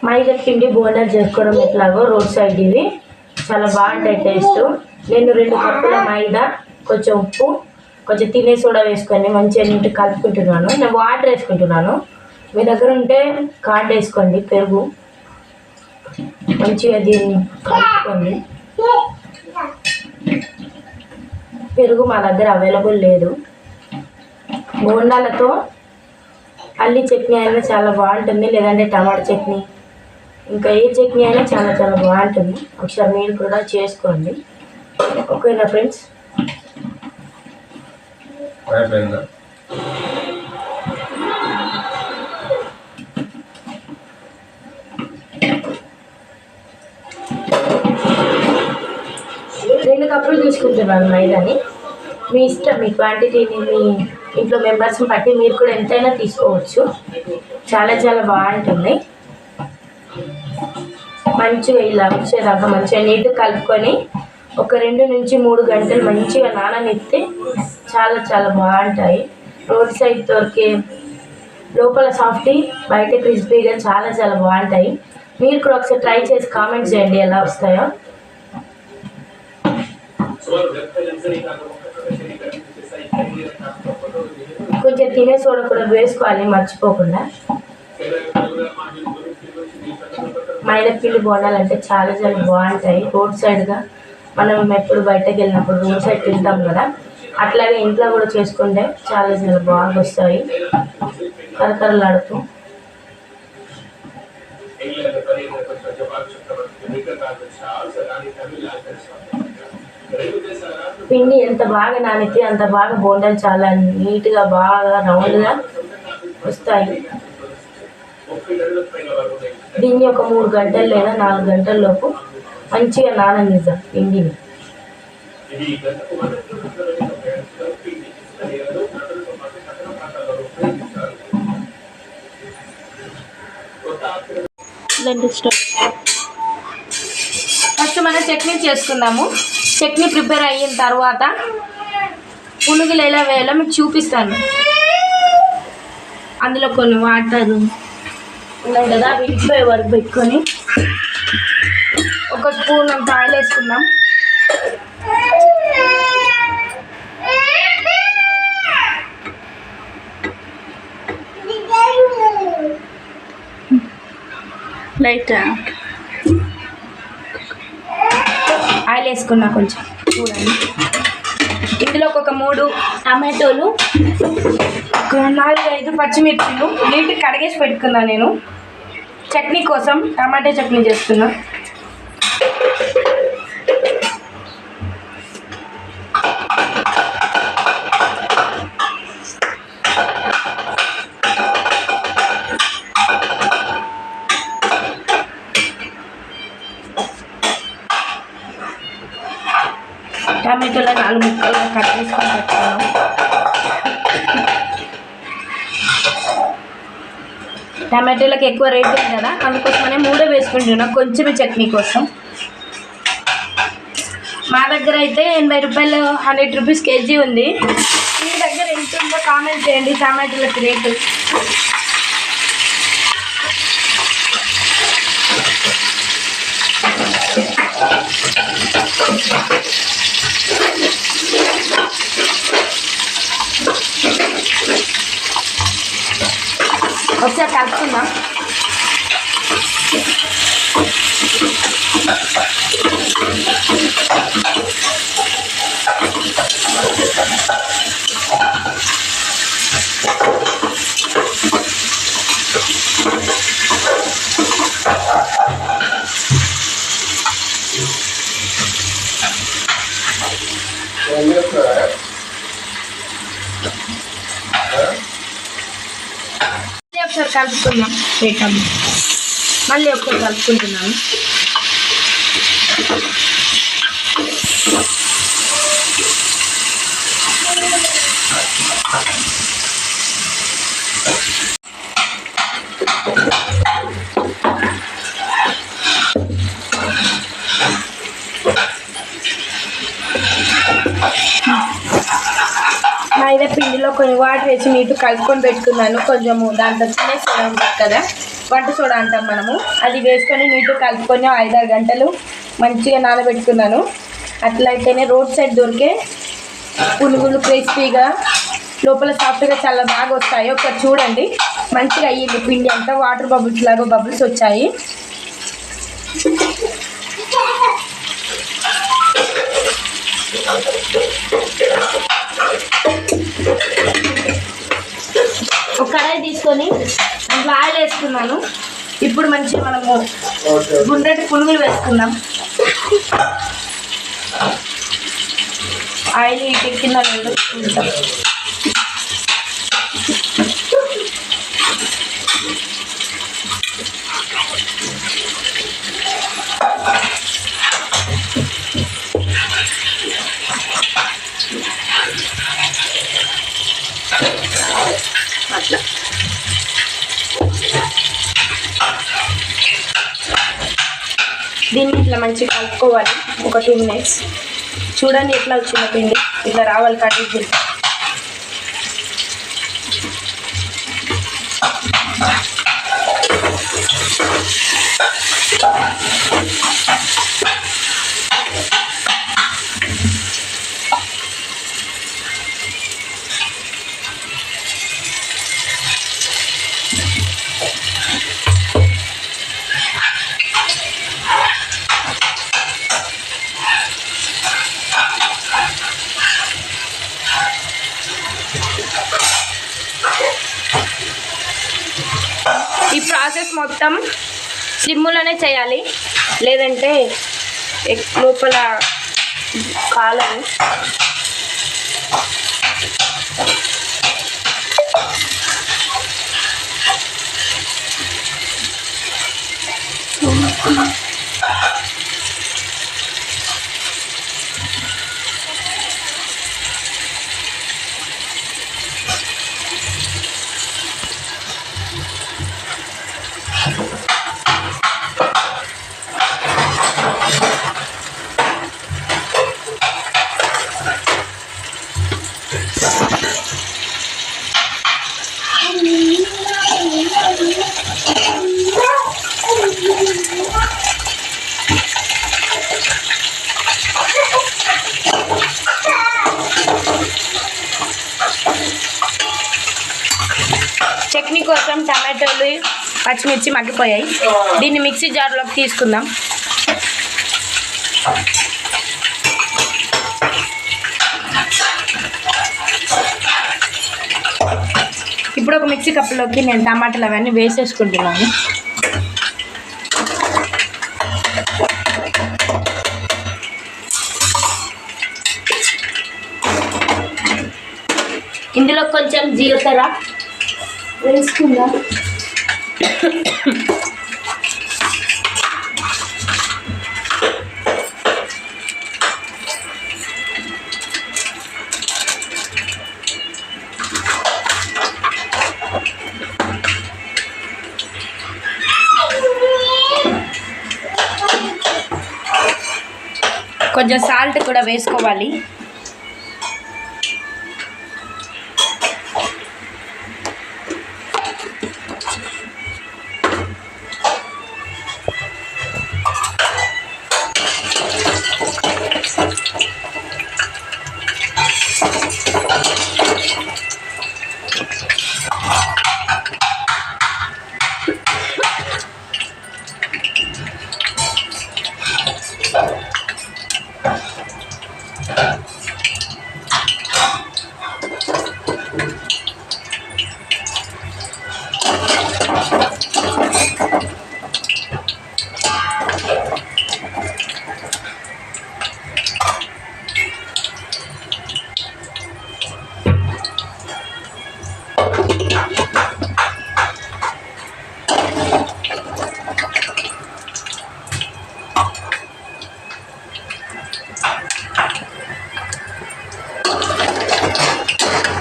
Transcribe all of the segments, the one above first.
మైదా పిండి బోండాలు చేసుకోవడం ఎట్లాగో రోడ్ సైడ్ ఇవి చాలా బాగుంటాయి టేస్ట్. నేను 2 కప్పుల మైదా, కొంచెం ఉప్పు, కొంచెం తినే సోడా వేసుకొని మంచిగా నీట్గా కలుపుకుంటున్నాను. నేను వాటర్ వేసుకుంటున్నాను. మీ దగ్గర ఉంటే కార్డ్ వేసుకోండి. పెరుగు మంచిగా దీన్ని కలుపుకోండి. పెరుగు మా దగ్గర అవైలబుల్ లేదు. బోండాలతో అల్లి చట్నీ అయినా చాలా బాగుంటుంది, లేదంటే టమాటా చట్నీ, ఇంకా ఏ చట్నీ అయినా చాలా చాలా బాగుంటుంది. ఒకసారి మీరు కూడా చేసుకోండి. ఓకేనా ఫ్రెండ్స్? రెండు కప్పులు తీసుకుంటున్నాను మైదాని. మీ ఇష్టం, మీ క్వాంటిటీని, మీ ఇంట్లో మెంబర్స్ని బట్టి మీరు కూడా ఎంతైనా తీసుకోవచ్చు. చాలా చాలా బాగుంటుంది. మంచిగా ఇలా వచ్చేదాకా మంచిగా నీట్గా కలుపుకొని ఒక 2 నుంచి 3 గంటలు మంచిగా నాననిస్తే చాలా చాలా బాగుంటాయి. రోడ్ సైడ్ దొరికే లోపల సాఫ్టీ, బయట క్రిస్పీగా చాలా చాలా బాగుంటాయి. మీరు కూడా ఒకసారి ట్రై చేసి కామెంట్ చేయండి ఎలా వస్తాయో. కొంచెం తినే సోడా కూడా వేసుకోవాలి మర్చిపోకుండా. మైదా పిండి బోండాలంటే చాలా చాలా బాగుంటాయి. రోడ్ సైడ్గా మనం ఎప్పుడు బయటకు వెళ్ళినప్పుడు రోడ్ సైడ్ తింటాం కదా, అట్లాగే ఇంట్లో కూడా చేసుకుంటే చాలా చాలా బాగా వస్తాయి కరకరలాడుతూ. పిండి ఎంత బాగా నానితే అంత బాగా బోండాలు చాలా నీట్గా బాగా రౌండ్గా వస్తాయి. దీన్ని ఒక 3 గంటలు లేదా 4 గంటల లోపు మంచిగా నాననిద్దాం పిండిని. ఫస్ట్ మనం చట్నీ చేసుకుందాము. చట్నీ ప్రిపేర్ అయిన తర్వాత పునుగులు ఎలా వేయాలో మీకు చూపిస్తాను. అందులో కొన్ని వాటర్ ఉన్నాయి కదా, విడిపోయే వరకు పెట్టుకొని 1 స్పూన్ అంత ఆయిల్ వేసుకుందాం. లైట్ ఆయిల్ వేసుకున్నా కొంచెం చూడండి. ఇందులో ఒక 3 టమాటోలు, ఒక 4-5 పచ్చిమిర్చిలు నీట్గా కడిగేసి పెట్టుకున్నా. నేను చట్నీ కోసం టమాటా చట్నీ చేస్తున్నా. టమాటోలో 4 ముక్కలుగా కట్ చేసుకొని పెట్టుకున్నాం. టమాటోలకు ఎక్కువ రేట్ ఉంది కదా, అందుకోసమనే 3 వేసుకుంటున్నా కొంచెమే చట్నీ కోసం. మా దగ్గర అయితే 80 రూపాయలు, 100 రూపీస్ కేజీ ఉంది. మీ దగ్గర ఎంత ఉందో కామెంట్ చేయండి టమాటోలకు రేటు. ఒకసారి కలుపుకుందాం. ఒకసారి కలుపుకుందాం. మళ్ళీ ఒకసారి కలుపుకుంటున్నాను. మైదా పిండిలో కొన్ని వాటర్ వేసి నీట్గా కలుపుకొని పెట్టుకున్నాను. కొంచెము దాంట్లో చిన్న సోడా ఉంటుంది కదా, వంట సోడా అంటాం మనము, అది వేసుకొని నీట్గా కలుపుకొని 5-6 గంటలు మంచిగా నానబెట్టుకున్నాను. అట్లయితేనే రోడ్ సైడ్ దొరికే పునుగులు క్రిస్పీగా లోపల సాఫ్ట్గా చాలా బాగా వస్తాయి. ఒకసారి చూడండి, మంచిగా అయ్యింది పిండి అంతా. వాటర్ బబుల్స్ లాగా బబుల్స్ వచ్చాయి. ఒక కడాయి తీసుకొని అందులో ఆయిల్ వేసుకున్నాను. ఇప్పుడు మంచిగా మనము గుండ్రటి పునుగులు వేసుకుందాం. ఆయిల్ కింద వేసుకుంటాం. అట్లా దీన్ని ఇట్లా మంచిగా కలుపుకోవాలి ఒక 2 మినిట్స్. చూడండి ఎట్లా వచ్చింది పిండి, ఇట్లా రావాలి కట్టి. ఈ ప్రాసెస్ మొత్తం స్లిమ్లోనే చేయాలి, లేదంటే లోపల కాలము. చట్నీ కోసం టమాటోలు పచ్చిమిర్చి మగ్గిపోయాయి. దీన్ని మిక్సీ జార్లోకి తీసుకుందాం. ఇప్పుడు ఒక మిక్సీ కప్పులోకి నేను టమాటాలు అవన్నీ వేసేసుకుంటున్నాను. ఇందులో కొంచెం జీలకర్ర వేసుకుందాం. కొంచెం సాల్ట్ కూడా వేసుకోవాలి.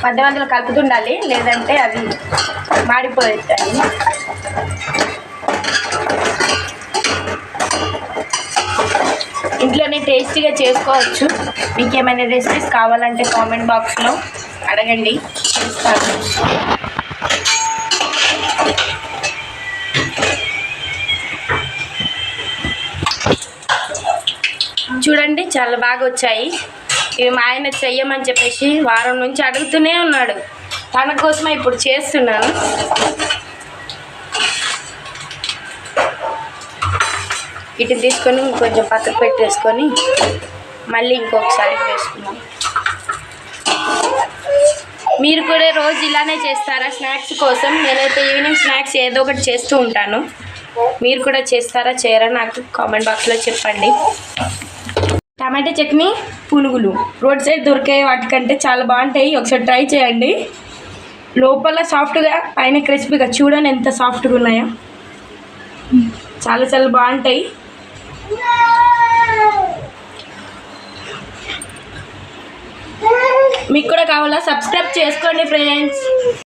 మధ్య మధ్యలో కలుపుతుండాలి, లేదంటే అవి మాడిపోతాయి. ఇంట్లోనే టేస్టీగా చేసుకోవచ్చు. మీకు ఏమైనా రెసిపీస్ కావాలంటే కామెంట్ బాక్స్లో అడగండి. చూపిస్తాను. చూడండి చాలా బాగా వచ్చాయి. ఇవి మా ఆయన చెయ్యమని చెప్పేసి వారం నుంచి అడుగుతూనే ఉన్నాడు. తన కోసమే ఇప్పుడు చేస్తున్నాను. వీటిని తీసుకొని కొంచెం పక్కకు పెట్టేసుకొని మళ్ళీ ఇంకొకసారి వేసుకున్నాం. మీరు కూడా రోజు ఇలానే చేస్తారా స్నాక్స్ కోసం? నేనైతే ఈవినింగ్ స్నాక్స్ ఏదో ఒకటి చేస్తూ ఉంటాను. మీరు కూడా చేస్తారా చేయరా నాకు కామెంట్ బాక్స్లో చెప్పండి. టమాటా చట్నీ పునుగులు రోడ్ సైడ్ దొరికే వాటికంటే చాలా బాగుంటాయి. ఒకసారి ట్రై చేయండి. లోపల సాఫ్ట్గా పైన క్రిస్పీగా చూడండి ఎంత సాఫ్ట్గా ఉన్నాయో. చాలా చాలా బాగుంటాయి. మీకు కూడా కావాలా? సబ్స్క్రైబ్ చేసుకోండి ఫ్రెండ్స్.